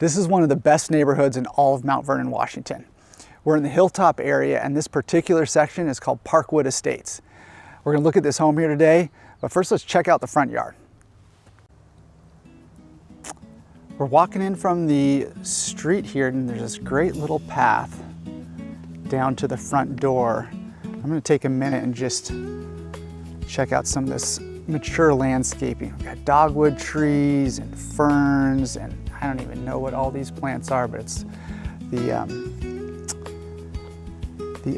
This is one of the best neighborhoods in all of Mount Vernon, Washington. We're in the Hilltop area, and this particular section is called Parkwood Estates. We're gonna look at this home here today, but first let's check out the front yard. We're walking in from the street here, and there's this great little path down to the front door. I'm gonna take a minute and just check out some of this mature landscaping. We've got dogwood trees and ferns, and I don't even know what all these plants are, but it's the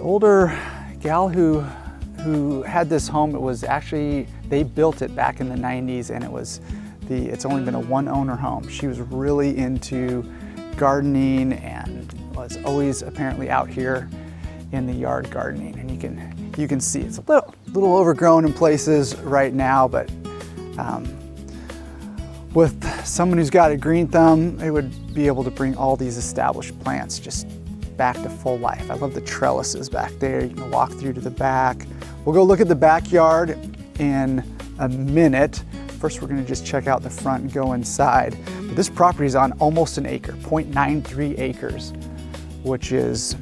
older gal who had this home. It was actually, they built it back in the 90s, and it's only been a one-owner home. She was really into gardening and was always apparently out here in the yard gardening, and you can see it's a little overgrown in places right now, but with someone who's got a green thumb, they would be able to bring all these established plants just back to full life. I love the trellises back there. You can walk through to the back. We'll go look at the backyard in a minute. First, we're gonna just check out the front and go inside. But this property is on almost an acre, 0.93 acres, which is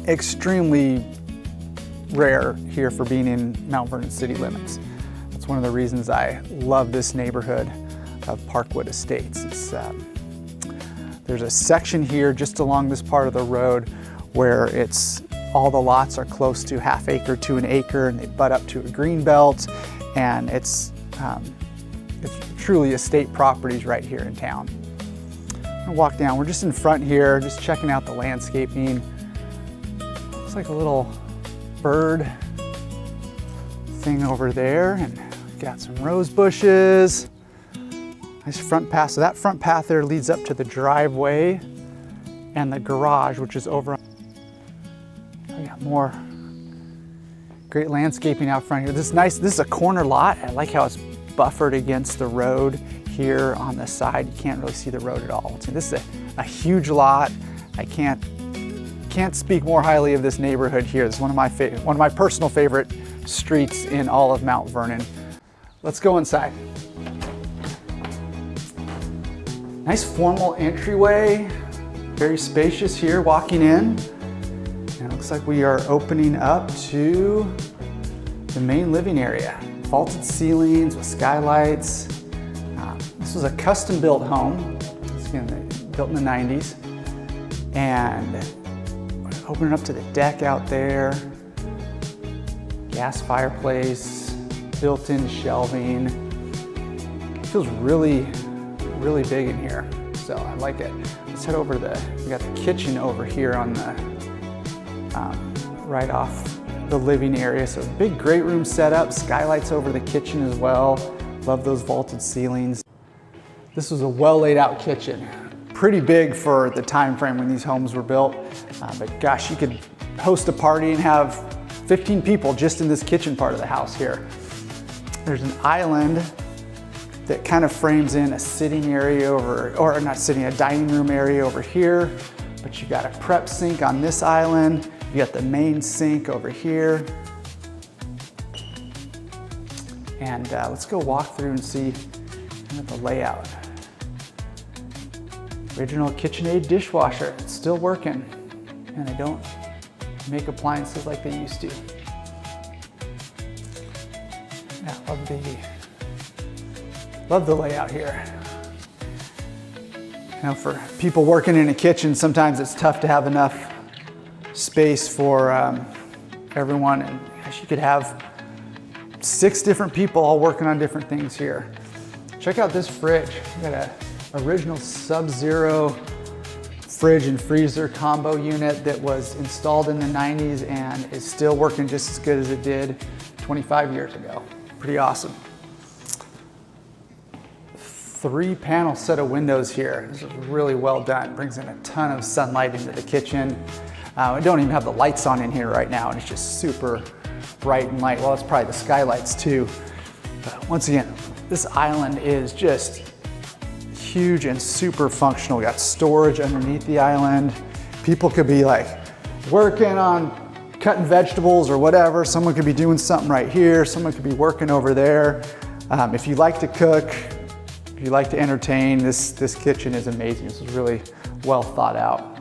extremely rare here for being in Mount Vernon city limits. That's one of the reasons I love this neighborhood of Parkwood Estates. There's a section here just along this part of the road where all the lots are close to half acre to an acre, and they butt up to a green belt, and it's truly estate properties right here in town. I'm gonna walk down. We're just in front here, just checking out the landscaping. Looks like a little bird thing over there, and we've got some rose bushes. Nice front path. So that front path there leads up to the driveway and the garage, which is over. We got more great landscaping out front here. This is nice. This is a corner lot. I like how it's buffered against the road here on the side. You can't really see the road at all. So this is a huge lot. I can't speak more highly of this neighborhood here. It's one of my personal favorite streets in all of Mount Vernon. Let's go inside. Nice formal entryway, very spacious here walking in. And it looks like we are opening up to the main living area. Vaulted ceilings with skylights. This was a custom built home. It's built in the 90s. And opening up to the deck out there. Gas fireplace, built-in shelving. It feels really big in here, so I like it. Let's head over we got the kitchen over here on the, right off the living area. So big great room setup, skylights over the kitchen as well. Love those vaulted ceilings. This was a well laid out kitchen. Pretty big for the time frame when these homes were built, but gosh, you could host a party and have 15 people just in this kitchen part of the house here. There's an island that kind of frames in a sitting area a dining room area over here, but you got a prep sink on this island. You got the main sink over here. And let's go walk through and see the layout. Original KitchenAid dishwasher, it's still working, and they don't make appliances like they used to. Yeah, love the layout here. You know, for people working in a kitchen, sometimes it's tough to have enough space for everyone, and you could have 6 different people all working on different things here. Check out this fridge. We got an original Sub-Zero fridge and freezer combo unit that was installed in the 90s and is still working just as good as it did 25 years ago. Pretty awesome. 3-panel set of windows here. This is really well done. Brings in a ton of sunlight into the kitchen. We don't even have the lights on in here right now, and it's just super bright and light. Well, it's probably the skylights too. But once again, this island is just huge and super functional. We got storage underneath the island. People could be like working on cutting vegetables or whatever. Someone could be doing something right here. Someone could be working over there. If you like to cook, If you like to entertain, this kitchen is amazing. This is really well thought out. All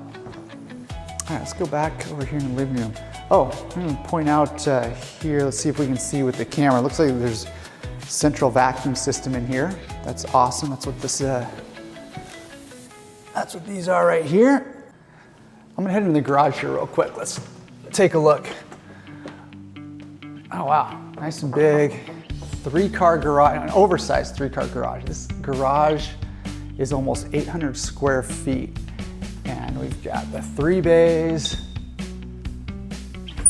right, let's go back over here in the living room. Oh, I'm gonna point out here, let's see if we can see with the camera. It looks like there's a central vacuum system in here. That's awesome. That's what these are right here. I'm gonna head into the garage here real quick. Let's take a look. Oh wow, nice and big. 3-car garage, an oversized 3-car garage. This garage is almost 800 square feet. And we've got the 3 bays,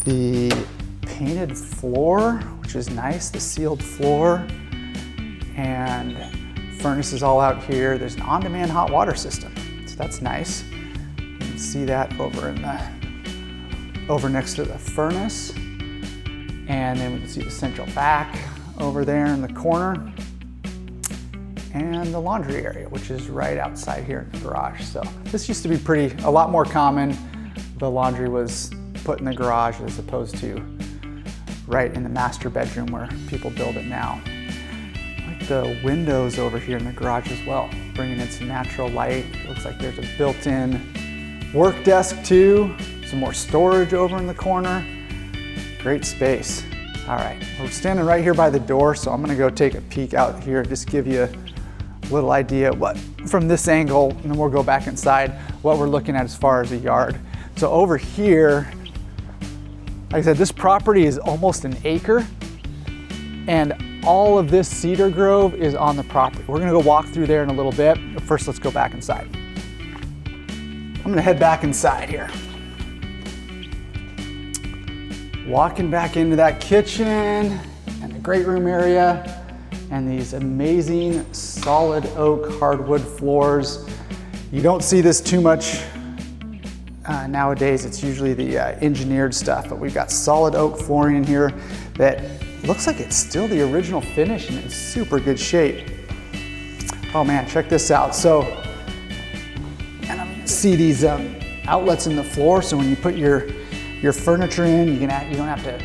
the painted floor, which is nice, the sealed floor, and furnace is all out here. There's an on-demand hot water system, so that's nice. You can see that over next to the furnace. And then we can see the central vac over there in the corner, and the laundry area, which is right outside here in the garage. So this used to be a lot more common. The laundry was put in the garage as opposed to right in the master bedroom where people build it now. I like the windows over here in the garage as well, bringing in some natural light. It looks like there's a built-in work desk too, some more storage over in the corner. Great space. All right, we're standing right here by the door, so I'm gonna go take a peek out here, just give you a little idea from this angle, and then we'll go back inside, what we're looking at as far as a yard. So over here, like I said, this property is almost an acre, and all of this cedar grove is on the property. We're gonna go walk through there in a little bit, but first let's go back inside. I'm gonna head back inside here. Walking back into that kitchen and the great room area and these amazing solid oak hardwood floors. You don't see this too much nowadays. It's usually the engineered stuff, but we've got solid oak flooring in here that looks like it's still the original finish and in super good shape. Oh man, check this out. So, and I'm gonna see these outlets in the floor, so when you put your furniture in, you don't have to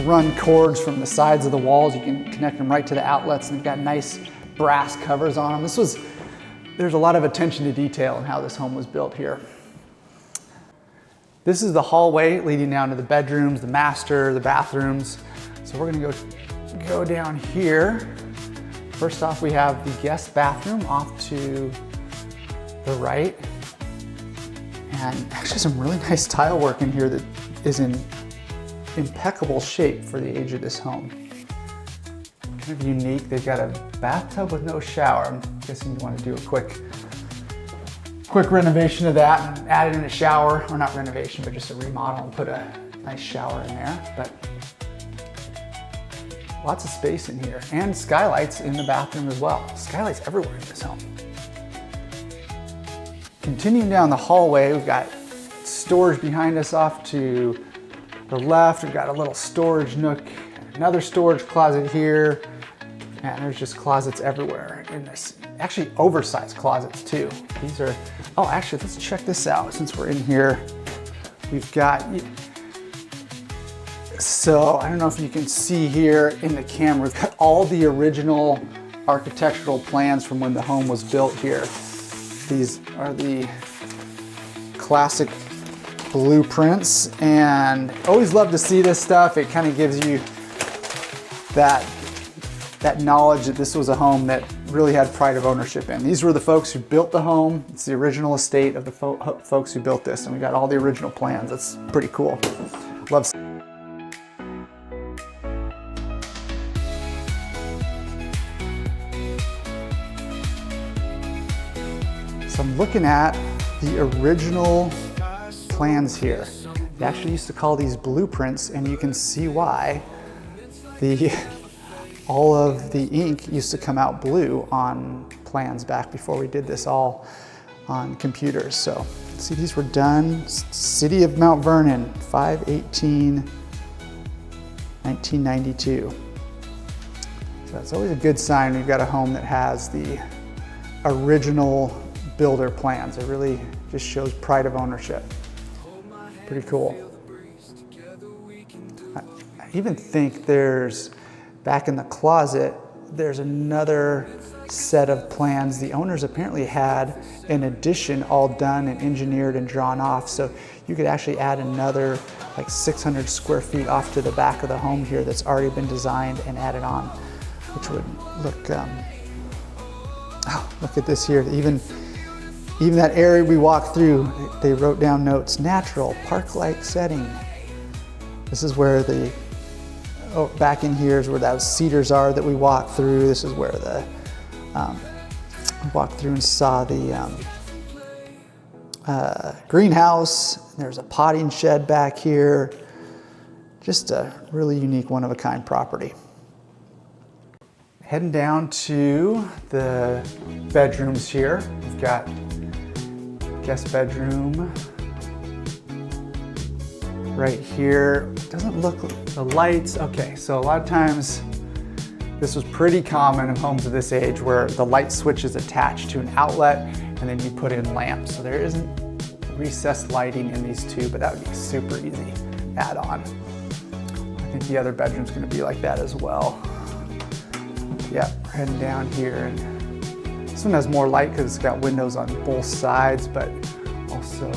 run cords from the sides of the walls. You can connect them right to the outlets, and they've got nice brass covers on them. There's a lot of attention to detail in how this home was built here. This is the hallway leading down to the bedrooms, the master, the bathrooms. So we're gonna go down here. First off, we have the guest bathroom off to the right. And actually some really nice tile work in here that is in impeccable shape for the age of this home. Kind of unique. They've got a bathtub with no shower. I'm guessing you want to do a quick renovation of that and add in a shower, or not renovation, but just a remodel and put a nice shower in there. But lots of space in here, and skylights in the bathroom as well. Skylights everywhere in this home. Continuing down the hallway, we've got storage behind us off to the left. We've got a little storage nook, another storage closet here, and there's just closets everywhere in this. Actually, oversized closets too. These are, oh, actually, let's check this out since we're in here. We've got, so I don't know if you can see here in the camera, we've got all the original architectural plans from when the home was built here. These are the classic blueprints, and always love to see this stuff. It kind of gives you that knowledge that this was a home that really had pride of ownership in. These were the folks who built the home. It's the original estate of the folks who built this, and we got all the original plans. That's pretty cool. Love. So I'm looking at the original plans here. They actually used to call these blueprints, and you can see why. All of the ink used to come out blue on plans back before we did this all on computers. So see, these were done, City of Mount Vernon, 5/18/1992. So that's always a good sign. We've got a home that has the original builder plans. It really just shows pride of ownership. Pretty cool. I even think back in the closet, there's another set of plans. The owners apparently had an addition all done and engineered and drawn off, so you could actually add another like 600 square feet off to the back of the home here that's already been designed and added on, which would look, oh, look at this here. Even that area we walked through, they wrote down notes, natural, park-like setting. This is where the, oh, back in here is where those cedars are that we walked through. This is where the, walked through and saw the greenhouse. There's a potting shed back here. Just a really unique, one-of-a-kind property. Heading down to the bedrooms here. We've got guest bedroom right here. Doesn't look, the lights, okay, so a lot of times this was pretty common in homes of this age where the light switch is attached to an outlet and then you put in lamps. So there isn't recessed lighting in these two, but that would be super easy add on. I think the other bedroom's gonna be like that as well. Yeah, we're heading down here, and this one has more light because it's got windows on both sides, but also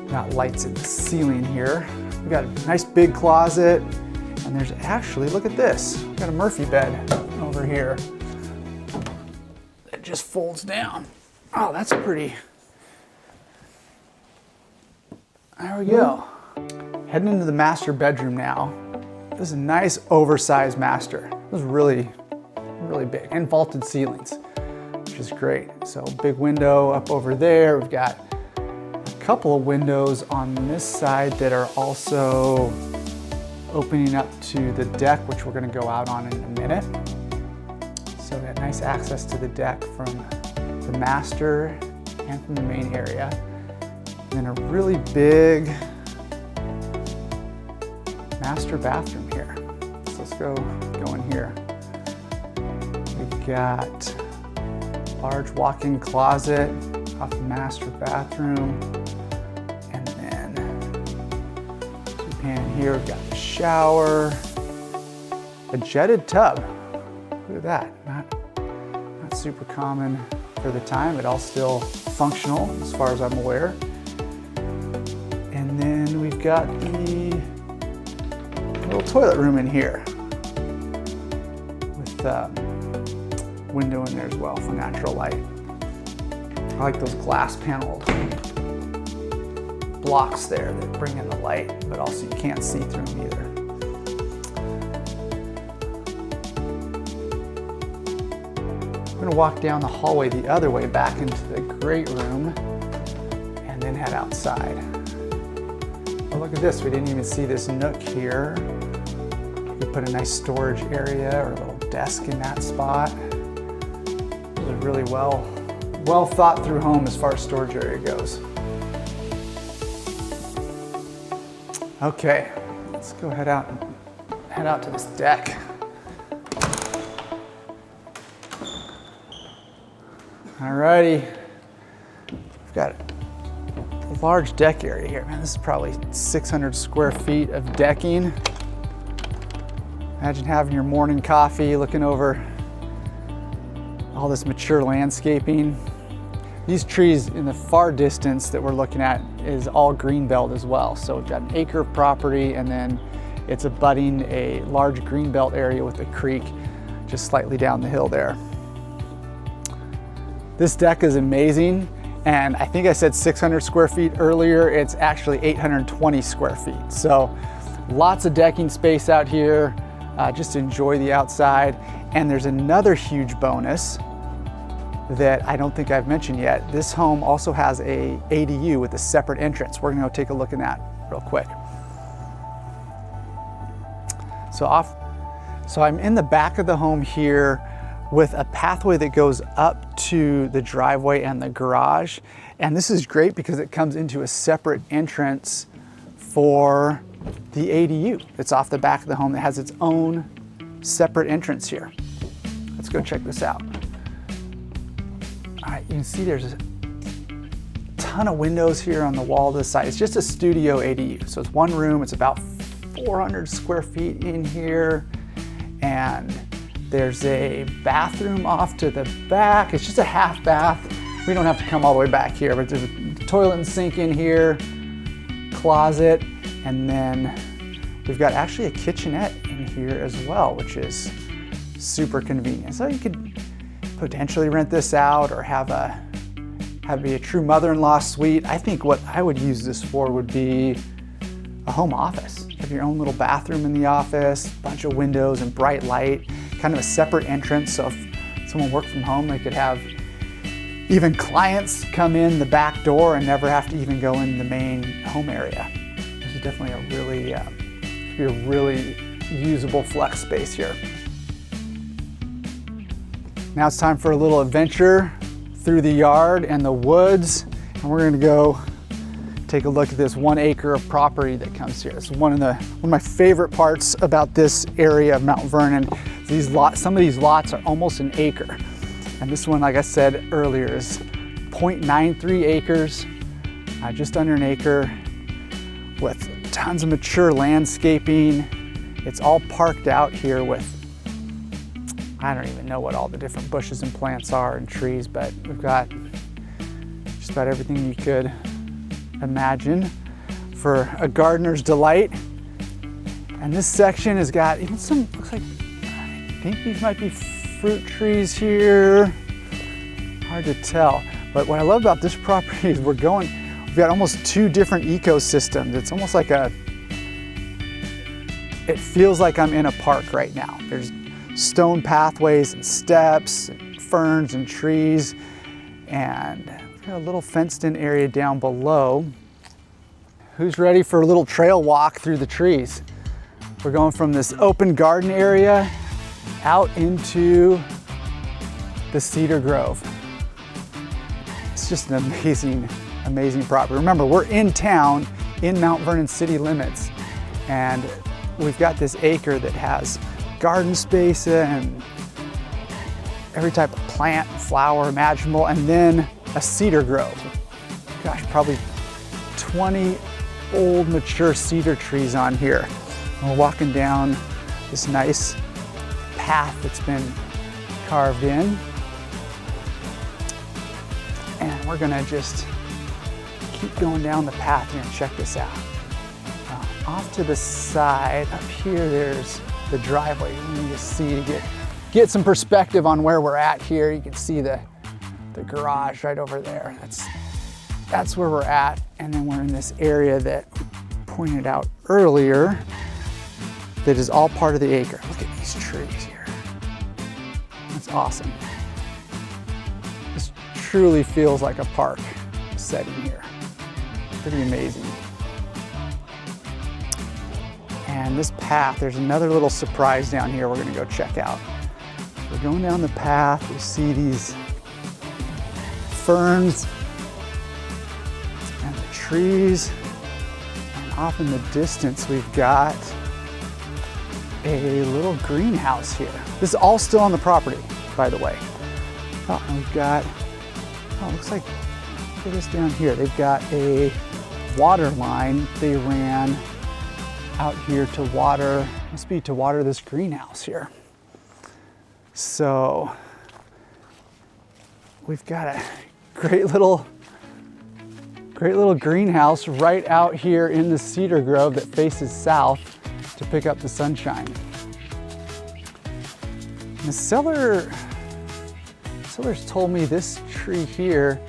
got lights in the ceiling here. We've got a nice big closet, and there's actually, look at this, we've got a Murphy bed over here. It just folds down. Oh, that's pretty. There we go. Heading into the master bedroom now. This is a nice oversized master. This is really, really big, and vaulted ceilings, which is great. So big window up over there. We've got a couple of windows on this side that are also opening up to the deck, which we're gonna go out on in a minute. So we got nice access to the deck from the master and from the main area. And then a really big master bathroom here. So let's go in here. We've got large walk-in closet off the master bathroom. And then pan here, we've got the shower, a jetted tub. Look at that, not super common for the time, but all still functional as far as I'm aware. And then we've got the little toilet room in here with a window in there as well for natural light. I like those glass paneled blocks there that bring in the light, but also you can't see through them either. I'm gonna walk down the hallway the other way back into the great room and then head outside. Oh, look at this, we didn't even see this nook here. We put a nice storage area or a little desk in that spot. It was a really well thought through home as far as storage area goes. Okay, let's go head out to this deck. Alrighty, we've got a large deck area here. Man, this is probably 600 square feet of decking. Imagine having your morning coffee, looking over all this mature landscaping. These trees in the far distance that we're looking at is all greenbelt as well. So we've got an acre of property, and then it's abutting a large greenbelt area with a creek just slightly down the hill there. This deck is amazing, and I think I said 600 square feet earlier. It's actually 820 square feet. So lots of decking space out here. Just enjoy the outside. And there's another huge bonus that I don't think I've mentioned yet. This home also has a ADU with a separate entrance. We're gonna go take a look at that real quick. So I'm in the back of the home here with a pathway that goes up to the driveway and the garage. And this is great because it comes into a separate entrance for the ADU. It's off the back of the home that has its own separate entrance here. Let's go check this out. All right, you can see there's a ton of windows here on the wall to the side. It's just a studio ADU. So it's one room, it's about 400 square feet in here. And There's a bathroom off to the back. It's just a half bath. We don't have to come all the way back here, but there's a toilet and sink in here, closet, and then we've got actually a kitchenette in here as well, which is super convenient. So you could potentially rent this out or have it be a true mother-in-law suite. I think what I would use this for would be a home office. Have your own little bathroom in the office, bunch of windows and bright light, kind of a separate entrance. So if someone worked from home, they could have even clients come in the back door and never have to even go in the main home area. This is definitely a really usable flex space here. Now it's time for a little adventure through the yard and the woods, and we're going to go take a look at this 1 acre of property that comes here. It's one of my favorite parts about this area of Mount Vernon. Some of these lots are almost an acre, and this one, like I said earlier, is 0.93 acres, just under an acre, with tons of mature landscaping. It's all parked out here with, I don't even know what all the different bushes and plants are and trees, but we've got just about everything you could imagine for a gardener's delight. And this section has got even some, looks like, I think these might be fruit trees here. Hard to tell. But what I love about this property is we've got almost 2 different ecosystems. It's almost like it feels like I'm in a park right now. There's stone pathways and steps and ferns and trees, and we've got a little fenced in area down below. Who's ready for a little trail walk through the trees? We're going from this open garden area out into the cedar grove. It's just an amazing property. Remember, we're in town in Mount Vernon city limits, and we've got this acre that has garden space and every type of plant, flower imaginable, and then a cedar grove. Gosh, probably 20 old mature cedar trees on here. And we're walking down this nice path that's been carved in. And we're gonna just keep going down the path here and check this out. Off to the side, up here, there's the driveway. You can see to get some perspective on where we're at here. You can see the garage right over there. That's where we're at. And then we're in this area that we pointed out earlier that is all part of the acre. Look at these trees here. That's awesome. This truly feels like a park setting here. Pretty amazing. And this path, there's another little surprise down here we're gonna go check out. We're going down the path, we see these ferns and the trees. And off in the distance, we've got a little greenhouse here. This is all still on the property, by the way. Oh, and we've got, looks like, look at this down here. They've got a water line they ran out here to water, must be to water this greenhouse here. So we've got a great little greenhouse right out here in the cedar grove that faces south to pick up the sunshine. And the seller's told me this tree here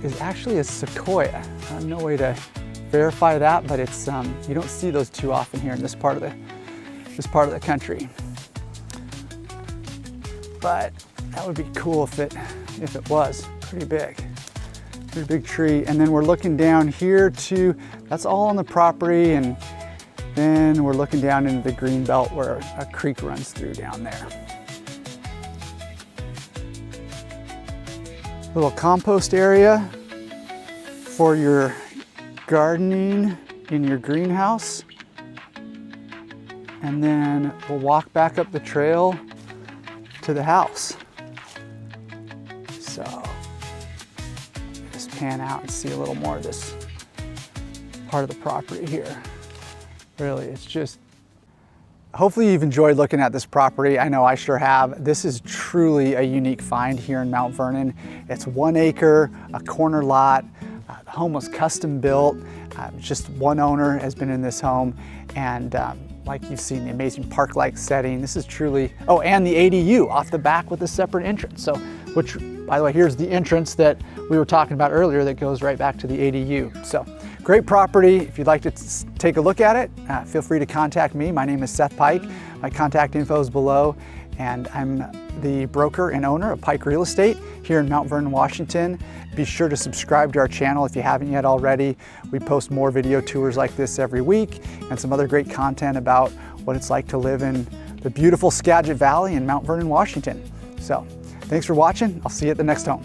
is actually a sequoia. I have no way to verify that, but it's you don't see those too often here in this part of the country. But that would be cool if it was pretty big tree. And then we're looking down here too. That's all on the property, and then we're looking down into the green belt where a creek runs through down there. Little compost area for your gardening in your greenhouse. And then we'll walk back up the trail to the house. So just pan out and see a little more of this part of the property here. Really, it's just Hopefully you've enjoyed looking at this property. I know I sure have. This is truly a unique find here in Mount Vernon. It's 1 acre, a corner lot. The home was custom built. Just one owner has been in this home, and like you've seen, the amazing park-like setting. This is truly, oh, and the ADU off the back with a separate entrance. So, which, by the way, here's the entrance that we were talking about earlier that goes right back to the ADU. So, great property. If you'd like to take a look at it, feel free to contact me. My name is Seth Pike. My contact info is below, and I'm the broker and owner of Pike Real Estate here in Mount Vernon, Washington. Be sure to subscribe to our channel if you haven't yet already. We post more video tours like this every week and some other great content about what it's like to live in the beautiful Skagit Valley in Mount Vernon, Washington. So, thanks for watching. I'll see you at the next home.